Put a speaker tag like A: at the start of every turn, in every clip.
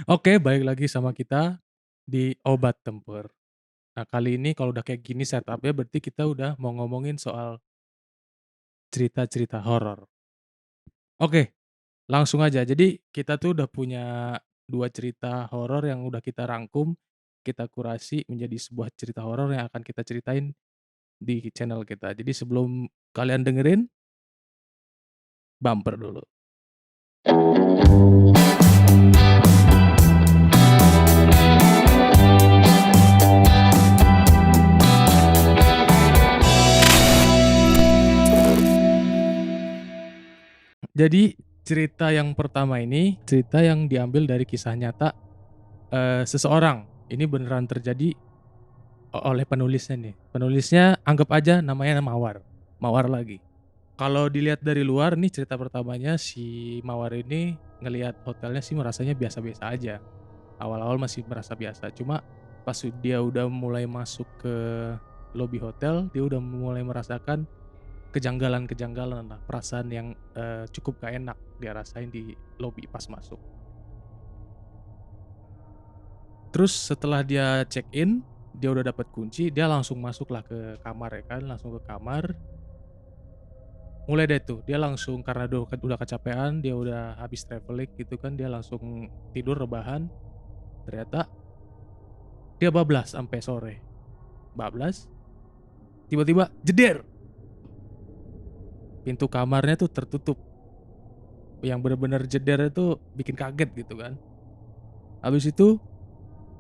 A: Oke, balik lagi sama kita di Obat Tempur. Nah, kali ini kalau udah kayak gini setup-nya berarti kita udah mau ngomongin soal cerita-cerita horor. Oke, langsung aja. Jadi kita tuh udah punya 2 cerita horor yang udah kita rangkum, kita kurasi menjadi sebuah cerita horor yang akan kita ceritain di channel kita. Jadi sebelum kalian dengerin, bumper dulu. Jadi cerita yang pertama ini, cerita yang diambil dari kisah nyata, seseorang. Ini beneran terjadi oleh penulisnya nih. Penulisnya anggap aja namanya Mawar, Mawar lagi. Kalau dilihat dari luar nih cerita pertamanya si Mawar ini ngelihat hotelnya sih merasanya biasa-biasa aja. Awal-awal masih merasa biasa, cuma pas dia udah mulai masuk ke lobi hotel, dia udah mulai merasakan kejanggalan-kejanggalan lah, perasaan yang, cukup gak enak dia rasain di lobi pas masuk. Terus setelah dia check in, dia udah dapat kunci, dia langsung masuklah ke kamar ya kan, langsung ke kamar. Mulai deh tuh, dia langsung karena udah kecapean, dia udah habis traveling gitu kan, dia langsung tidur rebahan, ternyata dia bablas sampai sore. Bablas, tiba-tiba jeder, pintu kamarnya tuh tertutup, yang bener-bener jeder itu bikin kaget gitu kan. Habis itu,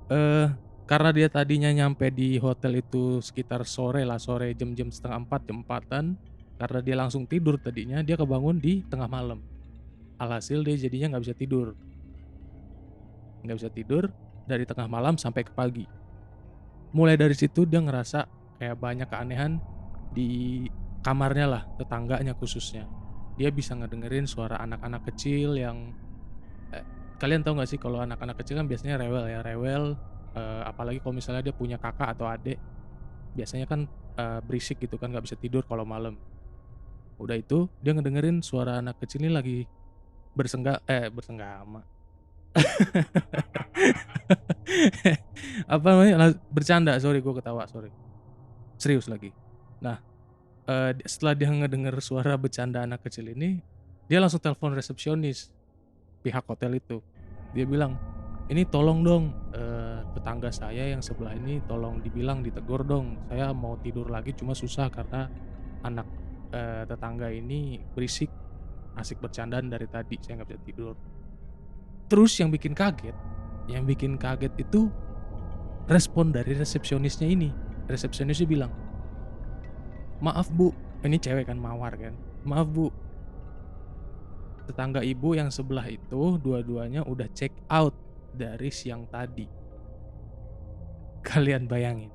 A: eee, karena dia tadinya nyampe di hotel itu sekitar sore lah, sore jam-jam setengah empat, jam empatan, karena dia langsung tidur tadinya, dia kebangun di tengah malam. Alhasil dia jadinya nggak bisa tidur dari tengah malam sampai ke pagi. Mulai dari situ dia ngerasa kayak banyak keanehan di kamarnya lah, tetangganya khususnya. Dia bisa ngedengerin suara anak-anak kecil yang, eee, kalian tahu nggak sih kalau anak-anak kecil kan biasanya rewel ya, rewel, apalagi kalau misalnya dia punya kakak atau adik, biasanya kan, berisik gitu kan, nggak bisa tidur kalau malam. Udah itu dia ngedengerin suara anak kecil ini lagi bersenggama. Apa namanya, bercanda, sorry gue ketawa, sorry. Serius lagi. Nah, setelah dia ngedenger suara bercanda anak kecil ini, dia langsung telepon resepsionis pihak hotel itu. Dia bilang, "Ini tolong dong, tetangga saya yang sebelah ini tolong dibilang, ditegur dong. Saya mau tidur lagi cuma susah karena anak, tetangga ini berisik, asik bercandaan dari tadi, saya nggak bisa tidur." Terus yang bikin kaget itu respon dari resepsionisnya ini. Resepsionisnya bilang, "Maaf Bu," ini cewek kan, Mawar kan, "Maaf Bu, tetangga Ibu yang sebelah itu dua-duanya udah check out dari siang tadi." Kalian bayangin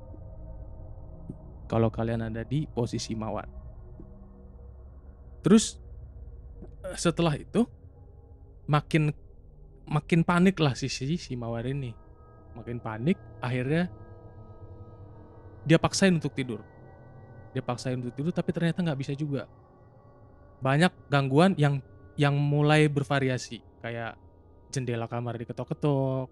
A: kalau kalian ada di posisi Mawar. Terus, setelah itu makin makin panik lah si Mawar ini, makin panik akhirnya dia paksain untuk tidur tapi ternyata nggak bisa juga. Banyak gangguan yang mulai bervariasi, kayak jendela kamar diketok-ketok,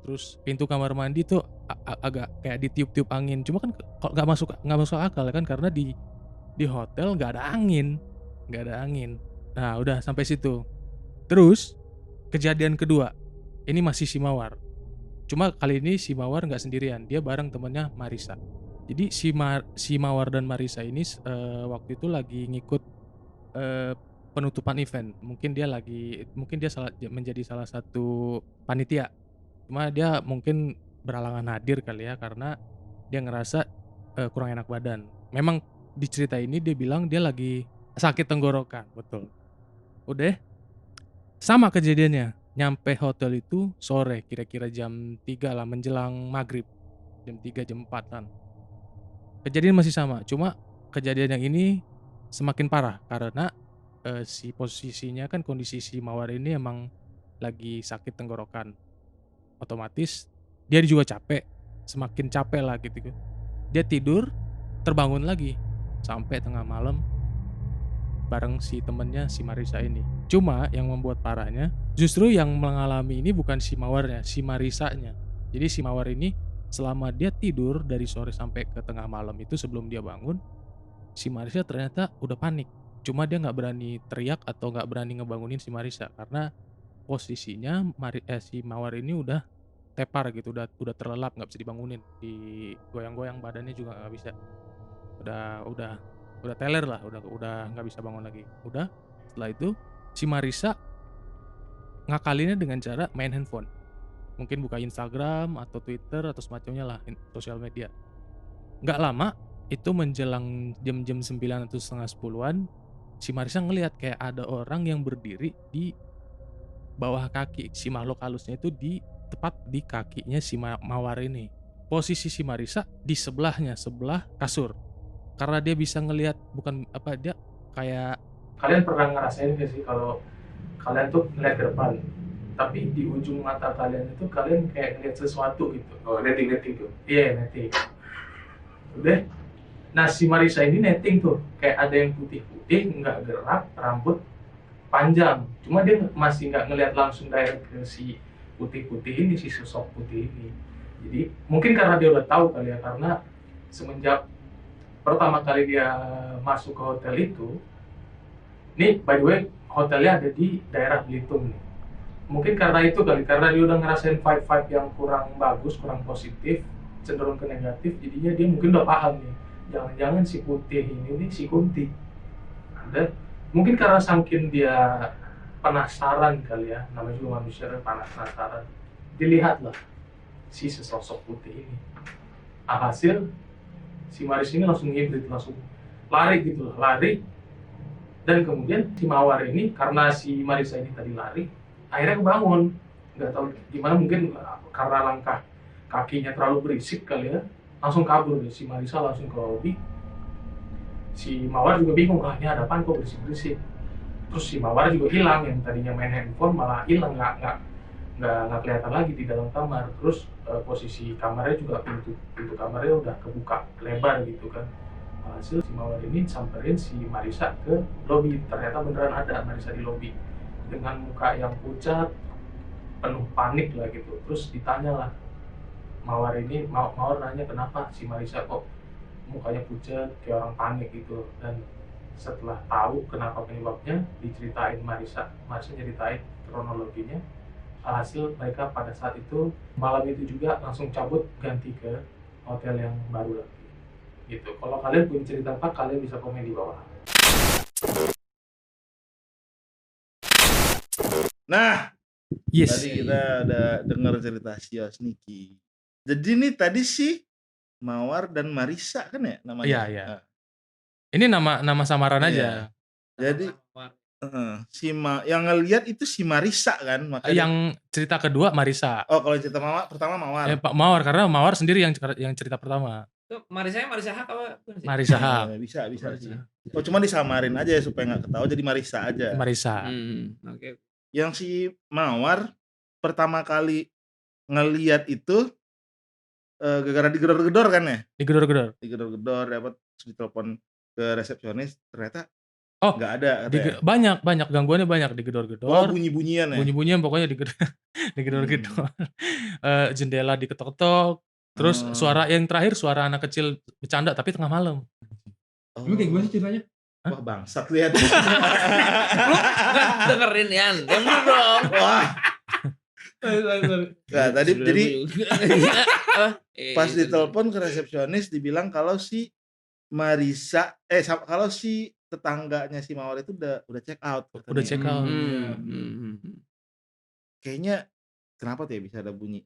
A: terus pintu kamar mandi tuh agak kayak ditiup-tiup angin, cuma kan kok nggak masuk akal ya kan karena di hotel nggak ada angin. Nah udah sampai situ. Terus kejadian kedua, ini masih si Mawar, cuma kali ini si Mawar nggak sendirian, dia bareng temennya Marissa. Jadi si Mawar dan Marissa ini waktu itu lagi ngikut, eee, penutupan event, mungkin dia menjadi salah satu panitia. Cuma dia mungkin berhalangan hadir kali ya, karena dia ngerasa, kurang enak badan. Memang di cerita ini dia bilang dia lagi sakit tenggorokan, betul. Udah, sama kejadiannya, nyampe hotel itu sore, kira-kira jam 3 lah, menjelang maghrib, jam 3 jam 4-an. Kejadian masih sama, cuma kejadian yang ini semakin parah karena, si posisinya kan kondisi si Mawar ini emang lagi sakit tenggorokan. Otomatis dia juga capek, semakin capek lah gitu kan. Dia tidur, terbangun lagi, sampai tengah malam, bareng si temennya si Marissa ini. Cuma yang membuat parahnya, justru yang mengalami ini bukan si Mawarnya, si Marissanya. Jadi si Mawar ini selama dia tidur dari sore sampai ke tengah malam itu sebelum dia bangun, si Marissa ternyata udah panik. Cuma dia nggak berani teriak atau nggak berani ngebangunin si Marissa karena posisinya si Mawar ini udah tepar gitu, udah terlelap, nggak bisa dibangunin, digoyang-goyang badannya juga nggak bisa. Udah teler lah, udah nggak bisa bangun lagi. Udah, setelah itu si Marissa ngakalinnya dengan cara main handphone. Mungkin buka Instagram atau Twitter atau semacamnya lah, sosial media. Nggak lama, itu menjelang jam-jam 9 atau setengah 10-an, si Marissa ngelihat kayak ada orang yang berdiri di bawah kaki si makhluk halusnya itu, tepat di kakinya si Mawar ini. Posisi si Marissa di sebelahnya, sebelah kasur. Karena dia bisa ngelihat, bukan apa, dia kayak, kalian pernah ngerasain gak sih kalau kalian tuh ngeliat ke depan, tapi di ujung mata kalian itu kalian kayak ngeliat sesuatu gitu. Oh, netting tuh. Iya, netting. Udah. Nah, si Marissa ini netting tuh, kayak ada yang putih-putih, nggak gerak, rambut panjang. Cuma dia masih nggak ngeliat langsung direct ke si putih-putih ini, si sosok putih ini. Jadi mungkin karena dia udah tahu kali ya, karena semenjak pertama kali dia masuk ke hotel itu, nih by the way hotelnya ada di daerah Belitung nih. Mungkin karena itu kali, karena dia udah ngerasain vibe yang kurang bagus, kurang positif, cenderung ke negatif, jadinya dia mungkin udah paham nih, jangan-jangan si putih ini nih si Kunti. Ada mungkin karena saking dia penasaran kali ya, namanya juga manusia kan penasaran, dilihatlah si sesosok putih ini. Alhasil si Maris ini langsung ngibrit, langsung lari gitu loh, lari. Dan kemudian si Mawar ini, karena si Marissa ini tadi lari, akhirnya kebangun. Nggak tahu gimana, mungkin karena langkah kakinya terlalu berisik kali ya, langsung kabur deh. Si Marissa langsung ke lobby. Si Mawar juga bingung, ini ada apaan kok berisik-berisik. Terus si Mawar juga hilang, yang tadinya main handphone malah hilang, nggak kelihatan lagi di dalam kamar. Terus posisi kamarnya juga, pintu kamarnya udah kebuka lebar gitu kan. Hasil si Mawar ini samperin si Marissa ke lobi. Ternyata beneran ada Marissa di lobi dengan muka yang pucat, penuh panik lah gitu. Terus ditanya lah Mawar ini, Mawar nanya kenapa si Marissa kok mukanya pucat kayak orang panik gitu. Dan setelah tahu kenapa penyebabnya, diceritain Marissa nyeritain kronologinya. Alhasil mereka pada saat itu, malam itu juga langsung cabut, ganti ke hotel yang baru lagi gitu. Kalau kalian punya cerita apa, kalian bisa komen di bawah.
B: Nah,
A: Yes.
B: tadi kita udah dengar cerita si Yosniki. Jadi nih tadi si Mawar dan Marissa kan ya namanya?
A: Iya.
B: Nah,
A: Ini nama samaran aja.
B: jadi yang ngelihat itu si Marissa kan, makanya
A: Yang cerita kedua Marissa.
B: Oh, kalau cerita pertama Mawar.
A: Pak Mawar, karena Mawar sendiri yang cerita pertama.
C: Itu Marissa Hak apa?
A: Marissa Hak.
B: Bisa sih. Oh, cuma disamarin aja ya supaya nggak ketahuan, jadi Marissa aja.
A: Marissa.
C: Oke.
B: Yang si Mawar pertama kali ngelihat itu gara-gara digedor-gedor kan ya? Digedor-gedor, dapat ditelepon ke resepsionis, ternyata nggak ada.
A: Banyak gangguannya, banyak digedor-gedor.
B: Oh, bunyi-bunyian ya?
A: Bunyi-bunyian pokoknya digedor-gedor. Jendela diketok-ketok. Terus suara yang terakhir, suara anak kecil bercanda tapi tengah malam.
D: Ini kayak gimana sih ceritanya?
B: Wah, bangsat lihat.
C: Lu dengerin Yan, yang bener dong.
B: Wah. Nah, tadi jadi pas ditelepon ke resepsionis dibilang kalau si Marissa kalau si tetangganya si Mawar itu udah check out.
A: Udah check out.
B: Kayaknya kenapa tuh ya bisa ada bunyi?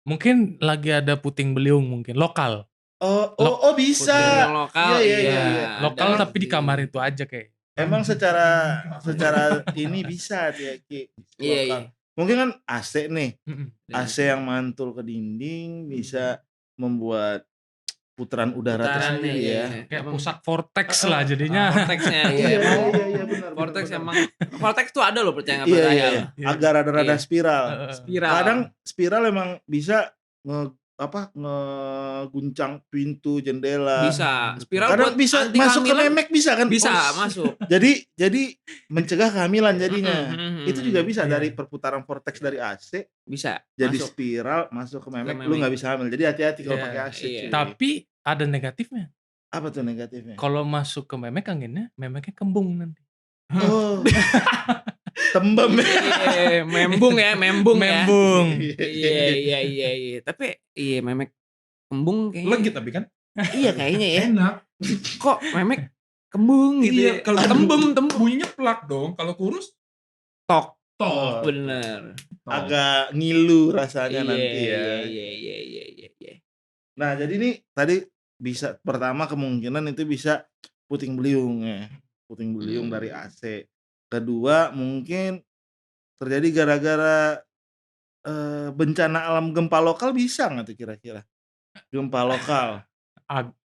A: Mungkin lagi ada puting beliung, mungkin lokal.
B: Oh bisa.
C: Lokal.
B: Iya.
A: Lokal tapi di kamar itu aja kayak.
B: Emang secara ini bisa ya Ki.
C: Iya.
B: Mungkin kan AC nih. AC yang mantul ke dinding bisa membuat putaran udara tersendiri ya.
A: Kayak pusat vortex lah jadinya.
C: Vortexnya
B: Iya benar.
C: Vortex emang. Vortex tuh ada loh, percaya nggak
B: Iya.
C: percaya.
B: Agak rada-rada spiral.
C: Spiral.
B: Kadang spiral emang bisa ngeguncang pintu, jendela.
C: Bisa. Spiral
B: Kadang
C: buat
B: bisa
C: anti
B: masuk ke
C: kehamilan
B: memek bisa kan?
C: bisa
B: Oh,
C: masuk.
B: jadi mencegah kehamilan jadinya. Itu juga bisa
A: Iya.
B: dari perputaran vortex dari AC
C: Bisa
B: jadi
C: masuk
B: spiral masuk ke memek, lu
C: memek.
B: nggak bisa hamil. Jadi hati-hati kalau
A: Iya,
B: pakai AC
C: iya.
B: cuy.
A: Tapi ada negatifnya.
B: Apa tuh negatifnya?
A: Kalau masuk ke memek anginnya, memeknya kembung nanti.
B: Oh. Tembem.
C: Membung ya.
A: Membung.
C: Iya. Tapi iya memek kembung kayaknya.
D: Legit tapi kan?
C: Iya kayaknya ya.
D: Enak.
C: Kok memek kembung gitu
D: Iya,
C: ya.
D: kalau
C: tembem.
D: bunyinya plak dong. Kalau kurus
C: Tok.
B: Oh,
C: Bener.
B: agak ngilu rasanya nanti ya.
C: Iya.
B: Nah, jadi nih tadi bisa pertama kemungkinan itu bisa puting beliung ya. Puting beliung dari AC. Kedua mungkin terjadi gara-gara bencana alam gempa lokal bisa nggak tuh kira-kira? Gempa lokal.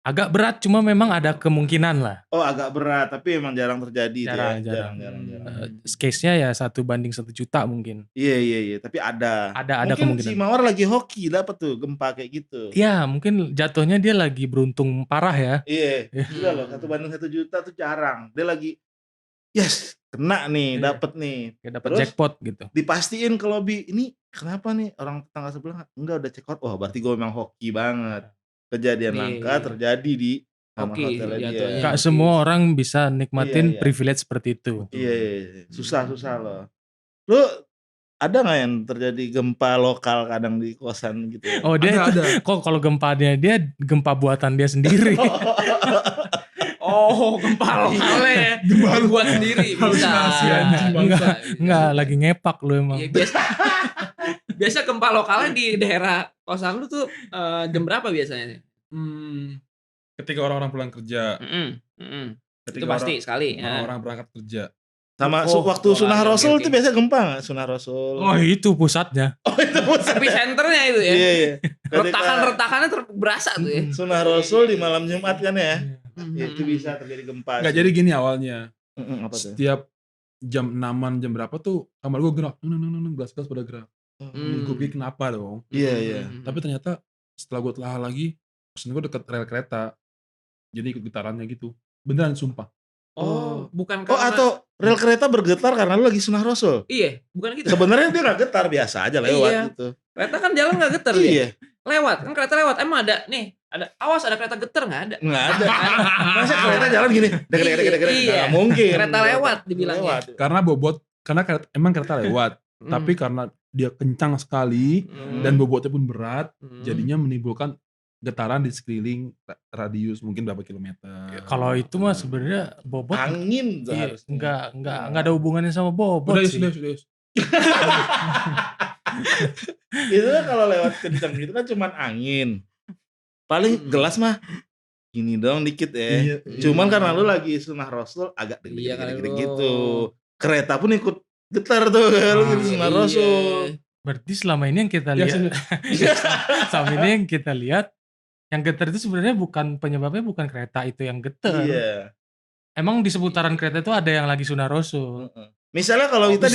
A: Agak berat, cuma memang ada kemungkinan lah.
B: Oh, agak berat, tapi emang jarang terjadi tuh ya.
A: Jarang.
B: Jarang.
A: Case-nya ya 1/1 juta mungkin.
B: Iya, tapi ada.
A: Ada
B: Mungkin
A: kemungkinan.
B: si Mawar lagi hoki dapet tuh gempa kayak gitu.
A: Ya, mungkin jatuhnya dia lagi beruntung parah ya.
B: Iya, gila loh 1/1 juta tuh jarang. Dia lagi yes, kena nih,
A: Iya.
B: dapet nih.
A: Kayak dapat
B: Terus
A: jackpot gitu.
B: dipastiin ke lobby, ini kenapa nih orang tetangga sebelah enggak udah check out. Wah, berarti gue memang hoki banget. Kejadian
C: Iya.
B: langka terjadi di kamar
C: Hoki,
B: hotelnya dia.
C: jatuhnya.
A: Gak semua orang bisa nikmatin
B: Iya.
A: privilege seperti itu.
B: Iya. Susah loh. Lu ada nggak yang terjadi gempa lokal kadang di kosan gitu?
A: Oh, dia
D: Ada.
A: kok kalau gempanya dia gempa buatan dia sendiri.
C: Oh, gempa lokalnya ya. Buat sendiri bisa.
D: Halusinasi anjing, bangsa.
A: Enggak, lagi ngepak lu emang.
C: Iya, biasa gempa lokalnya di daerah kosan lu tuh jam berapa biasanya?
D: Ketika orang-orang pulang kerja,
C: Itu pasti sekali. Ya.
D: orang berangkat kerja.
B: Sama
A: Oh,
B: waktu Sunnah
C: oke,
B: Rasul
C: oke.
B: itu biasa gempa nggak? Sunnah Rasul.
A: Oh, itu pusatnya.
B: Itu pusat.
C: Epicenternya itu ya.
B: Iya.
C: Retakan-retakannya berasa tuh ya.
B: Sunnah Rasul di malam Jumat kan ya?
C: Hmm.
B: Ya, itu bisa terjadi gempa.
D: Nggak,
B: sih.
D: jadi gini awalnya.
B: Apa tuh?
D: Setiap jam 6-an jam berapa tuh kamar gue gerak. Gelas-gelas pada gerak. Gue pikir kenapa dong.
B: Iya.
D: Tapi ternyata setelah gue telah lagi, kosan gue deket rel kereta. Jadi ikut getarannya gitu. Beneran sumpah.
C: Oh, bukan
B: Oh,
C: karena
B: atau rel kereta bergetar karena lu lagi Sunnah Rasul.
C: iya, bukan gitu.
B: Sebenarnya dia nggak getar, biasa aja lewat
C: Iya.
B: gitu.
C: Kereta kan jalan nggak getar dia.
B: Iya.
C: Lewat, kan kereta lewat. Emang ada nih, awas ada kereta getar nggak ada.
B: Nggak ada. Masa kereta jalan gini? Dek.
C: Iya.
B: Nggak mungkin.
C: Kereta lewat dibilangnya.
B: Lewat.
D: Karena karena emang kereta lewat. Tapi karena dia kencang sekali dan bobotnya pun berat, jadinya menimbulkan getaran di sekeliling radius mungkin berapa kilometer.
A: Kalau itu mah sebenarnya bobot
B: Angin
A: iya,
B: seharusnya.
A: enggak ada hubungannya sama bobot
D: Udah,
A: sih.
D: sudah.
B: Itu kan kalau lewat kencang gitu kan cuman angin. Paling gelas mah gini dong dikit ya.
D: Iya.
B: Cuman karena lu lagi Sunnah Rasul agak
C: Iya,
B: deg-deg
C: kalau-
B: gitu. Kereta pun ikut getar tuh lu
A: Ah,
B: gitu Sunnah
C: Iya.
B: Rasul.
A: Berarti selama ini yang kita
D: Ya,
A: lihat
D: sudah.
A: selama ini yang kita lihat yang getar itu sebenarnya bukan penyebabnya bukan kereta itu yang getar.
B: Iya.
A: Emang di seputaran kereta itu ada yang lagi Sunnah Rasul.
B: Misalnya kalau kita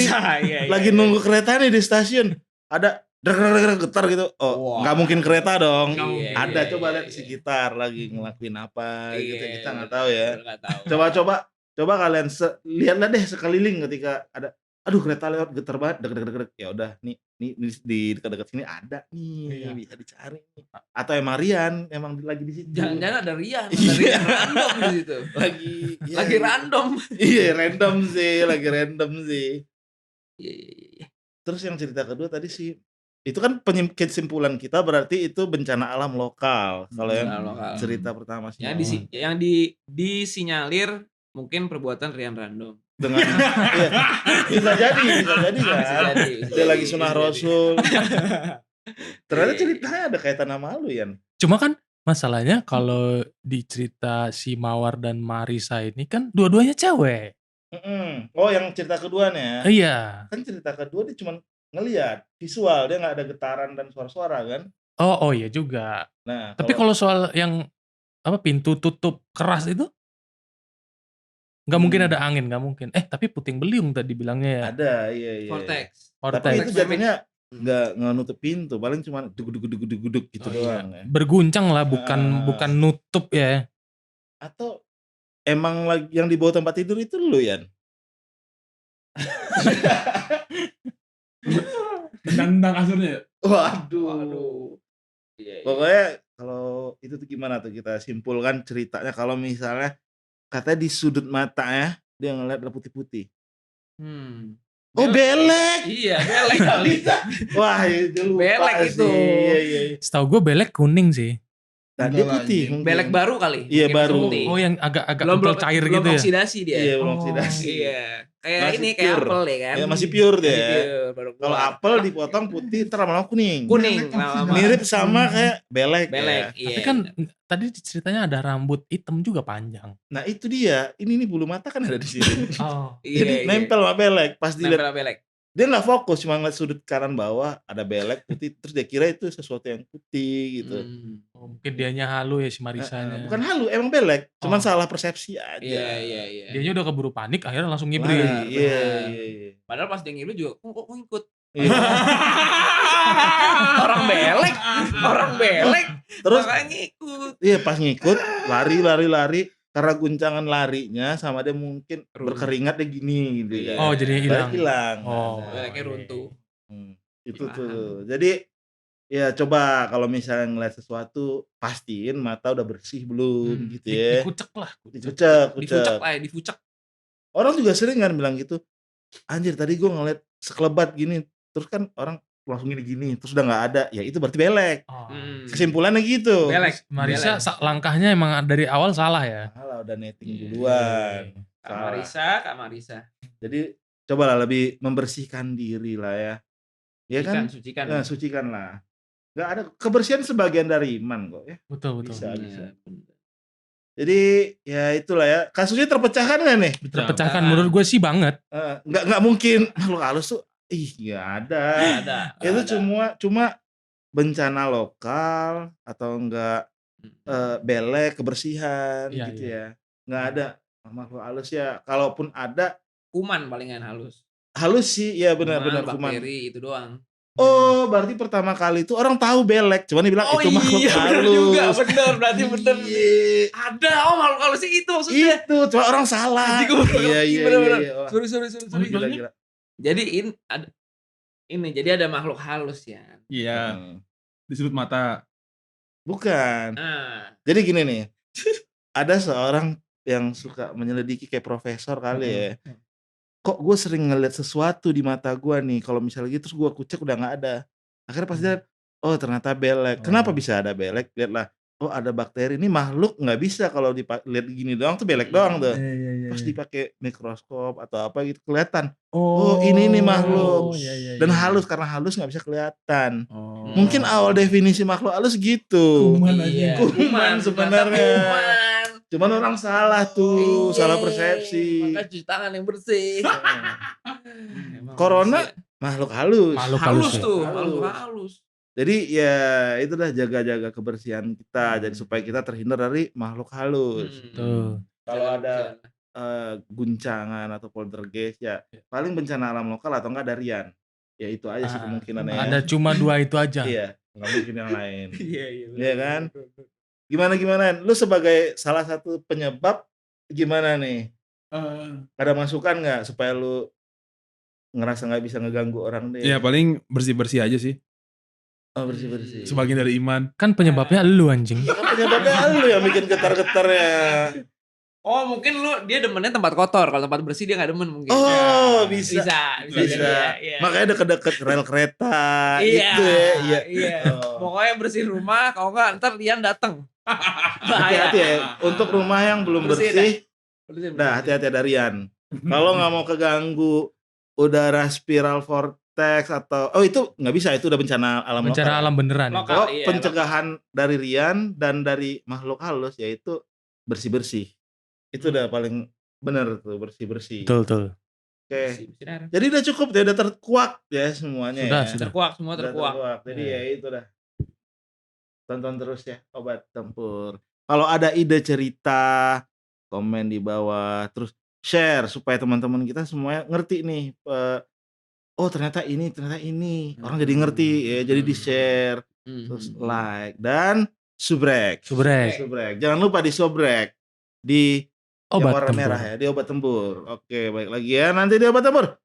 B: lagi nunggu kereta nih di stasiun, ada getar gitu. Oh,
C: Wah.
B: nggak mungkin kereta dong.
A: Nggak mungkin.
B: Ada
C: Iya,
B: coba
C: iya,
B: lihat di
C: iya.
B: sekitar lagi ngelakuin apa gitu.
C: Iya,
B: Kita nggak tahu ya.
C: Nggak tahu.
B: Coba kalian lihatlah deh sekeliling ketika ada aduh kereta lewat getar banget deg. Ya udah nih di dekat-dekat sini ada nih
A: Iya.
B: bisa dicari nih. Atau emang Rian emang lagi di situ.
C: Jangan-jangan ada Rian,
B: Iya.
C: random di situ.
B: lagi
C: Lagi random.
B: Iya, lagi random sih.
C: Iya.
B: Terus yang cerita kedua tadi sih itu kan kesimpulan kita berarti itu bencana alam lokal. Kalau yang
C: Bencana lokal.
B: cerita pertama sih
C: Yang disinyalir mungkin perbuatan Rian random.
B: dengan iya, bisa jadi kan. Dia lagi Sunnah Rasul. Ternyata ceritanya ada kaitan sama lu Yan.
A: Cuma kan masalahnya kalau di cerita si Mawar dan Marisa ini kan dua-duanya cewek.
B: Oh, yang cerita keduanya.
A: Iya.
B: Kan cerita kedua dia cuma ngelihat visual, dia nggak ada getaran dan suara-suara kan.
A: Oh iya juga.
B: Nah,
A: Tapi kalau soal yang pintu tutup keras itu nggak mungkin ada angin, nggak mungkin. Tapi puting beliung tadi bilangnya ya.
B: ada, iya.
C: Vortex.
B: Tapi itu jatuhnya nggak nutup pintu, paling cuma duguk gitu
A: Oh iya,
B: doang ya.
A: berguncang lah, bukan nutup ya.
B: Atau emang lagi yang di bawah tempat tidur itu lu, Yan?
D: Tendang kasurnya.
B: Waduh.
C: Iya.
B: Pokoknya kalau itu tuh gimana tuh kita simpulkan ceritanya kalau misalnya katanya di sudut mata ya dia ngeliat ada putih-putih. Oh belek.
C: Iya, belek kali.
B: Wah itu lupa
C: Belek
B: sih.
C: itu.
B: Iya.
A: Setahu gue belek kuning sih.
B: Tadi putih mungkin.
C: Belek baru kali.
B: Iya,
C: Mungkin
B: baru.
C: putih.
A: Oh yang agak
C: belum
A: cair
C: belum
A: gitu ya.
C: oksidasi dia.
B: Iya belum
A: Oh.
B: oksidasi.
C: Iya. Kayak
B: Masih
C: ini kayak
B: pure.
C: apel ya kan.
B: Ya, masih pure deh.
C: Masih pure, baru
B: Kalau
C: keluar.
B: apel dipotong putih ntar lama-lama kuning.
C: Kuning lama-lama.
B: Mirip sama kayak belek.
C: Belek.
B: Ya.
C: Iya.
A: Tapi kan tadi ceritanya ada rambut hitam juga panjang.
B: Nah itu dia. Ini bulu mata kan ada di sini.
A: Oh.
B: Jadi nempel sama belek. Pas dilihat
C: Nempel belek.
B: dia nggak fokus, cuma ngeliat sudut kanan bawah ada belek putih, terus dia kira itu sesuatu yang putih gitu.
A: Oh, mungkin dianya halu ya si Marisanya.
B: Bukan halu, emang belek, cuman
A: Oh.
B: salah persepsi aja.
C: Iya.
A: Dianya udah keburu panik, akhirnya langsung ngibrit.
B: Lari, iya.
C: Padahal pas dia ngilu juga kok ngikut.
B: Iya.
C: Orang belek.
B: Terus
C: makanya ngikut.
B: iya pas ngikut lari karena guncangan larinya sama dia mungkin berkeringat dia gini gitu ya.
A: Oh, jadinya
B: hilang.
A: Oh.
C: Beleknya runtuh.
B: Itu
C: Paham.
B: tuh. Jadi ya coba kalau misalnya ngeliat sesuatu pastiin mata udah bersih belum gitu ya.
A: Dikucek lah.
B: Dicucek.
C: Difucek.
B: Orang juga sering kan bilang gitu. Anjir tadi gue ngeliat sekelebat gini. Terus kan orang langsung gini terus udah nggak ada. Ya itu berarti belek.
A: Oh.
B: Kesimpulannya gitu.
C: Belek.
A: Marisa langkahnya emang dari awal salah ya.
B: Salah udah netting duluan.
C: Kak Marisa.
B: Jadi cobalah lebih membersihkan diri lah ya. Ya kan?
C: Sucikan.
B: Nah, sucikan lah. Gak ada kebersihan sebagian dari iman kok ya.
A: Betul.
B: Bisa. Jadi ya itulah ya. Kasusnya terpecahkan gak nih?
A: Terpecahkan menurut gue sih banget.
B: Nggak mungkin makhluk halus tuh. Nggak ada. Itu cuma bencana lokal atau enggak belek kebersihan gitu ya. Nggak ada makhluk halus ya. Kalaupun ada
C: kuman palingan halus.
B: Halus sih, ya benar-benar kuman.
C: Bakteri itu doang.
B: Oh, berarti pertama kali itu orang tahu belek, cuman dia bilang itu makhluk halus.
C: Juga, bener, berarti bener. Ada, makhluk halus itu maksudnya.
B: Itu, cuma orang salah. Iya.
C: Sorry.
B: Gila.
C: Jadi jadi ada makhluk halus ya.
D: Iya. Di sudut mata.
B: Bukan. Jadi gini nih. Ada seorang yang suka menyelidiki kayak profesor kali ya. Kok gue sering ngeliat sesuatu di mata gue nih, kalau misalnya gitu terus gue kucek udah nggak ada. Akhirnya pas dia, oh ternyata belek. Kenapa bisa ada belek? Lihatlah, oh ada bakteri. Ini makhluk nggak bisa kalau lihat gini doang tuh belek doang tuh. Pas dipakai mikroskop atau apa gitu kelihatan. Oh ini nih makhluk. Dan halus, karena halus nggak bisa kelihatan. Mungkin awal definisi makhluk halus gitu. Kuman sebenarnya. Cuman orang salah tuh, salah persepsi.
C: Maka cuci tangan yang bersih.
B: Corona makhluk halus.
C: Makhluk halus.
B: Jadi ya itu dah jaga-jaga kebersihan kita, jadi supaya kita terhindar dari makhluk halus. Kalau ada guncangan atau poltergeist ya paling bencana alam lokal atau enggak darian. Ya itu aja sih kemungkinannya.
A: Ada cuma 2 itu aja.
B: Iya, nggak mungkin yang lain.
C: Iya
B: kan? Gimana? Lu sebagai salah satu penyebab gimana nih? Ada masukan nggak supaya lu ngerasa nggak bisa ngeganggu orang deh?
D: Ya paling bersih-bersih aja sih.
B: Oh bersih-bersih.
D: Sebagian dari iman.
A: Kan penyebabnya lu anjing.
B: Kan penyebabnya lu yang bikin getar-getar ya.
C: Oh mungkin dia demennya tempat kotor. Kalau tempat bersih dia nggak demen mungkin.
B: Oh bisa.
C: Iya.
B: Makanya deket-deket rel kereta.
C: Iya. Pokoknya bersihin rumah. Kalau nggak ntar Lian dateng.
B: Hati-hati ya. Untuk rumah yang belum bersih. Nah hati-hati ada Rian. Kalau nggak mau keganggu udara spiral vortex atau itu nggak bisa, itu udah bencana alam lokal.
A: Bencana alam beneran.
B: Pencegahan dari Rian dan dari makhluk halus yaitu bersih-bersih. Itu udah paling bener tuh, bersih-bersih.
A: Betul.
B: Oke. Jadi udah cukup ya, udah terkuak ya semuanya.
A: Sudah.
C: Semua terkuak.
B: Jadi ya itu dah. Tonton terus ya Obat Tempur. Kalau ada ide cerita, komen di bawah, terus share supaya teman-teman kita semuanya ngerti nih oh ternyata ini, orang jadi ngerti ya, jadi di-share, terus like dan subrek. Jangan lupa di subrek di yang
A: Obat
B: warna
A: tempur.
B: merah ya, di obat tempur. Oke, baik lagi ya, nanti di obat tempur.